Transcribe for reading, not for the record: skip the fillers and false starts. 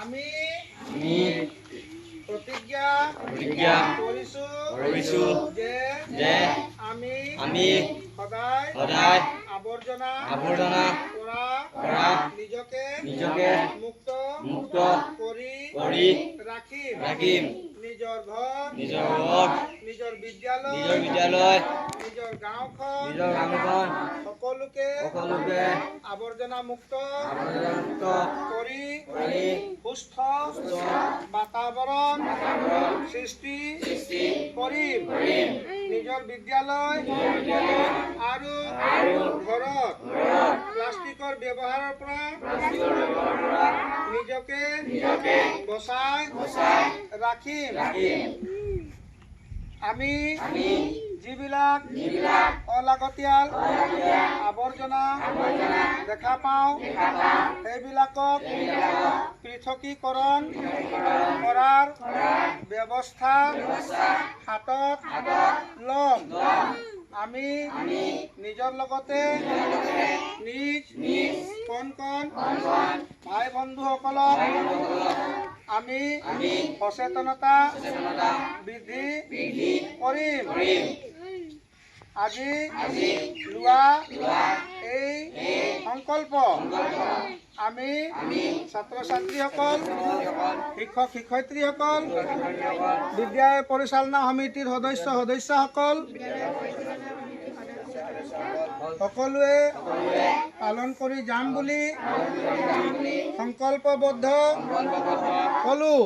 আমি আমি প্ৰতিজ্ঞা কৰিছো যে আমি সদায় আৱৰ্জনা পৰা নিজকে মুক্ত কৰি ৰাখিম। নিজৰ ঘৰ, নিজৰ বিদ্যালয়, নিজৰ গাঁওখন সকলোকে আৱৰ্জনা মুক্ত কৰি সুস্থ বাতাবৰণ সৃষ্টি কৰিম। নিজৰ বিদ্যালয় আৰু ঘৰত প্লাষ্টিকৰ ব্যৱহাৰৰ পৰা নিজকে বচাই ৰাখিম। আমি যিবিলাক অলাগতিয়াল আৱৰ্জনা দেখা পাওঁ সেইবিলাকক পৃথকীকৰণ কৰাৰ ব্যৱস্থা হাতত ল'ম। আমি নিজৰ লগতে নিজ কণ ভাই বন্ধুসকলক আমি সচেতনতা বৃদ্ধি কৰিম। আজি লোৱা এই সংকল্প আমি ছাত্ৰ ছাত্ৰীসকল, শিক্ষক শিক্ষয়িত্ৰীসকল, বিদ্যালয় পৰিচালনা সমিতিৰ সদস্যসকল সকলোৱে পালন কৰি যাম বুলি সংকল্পবদ্ধ হ'লো।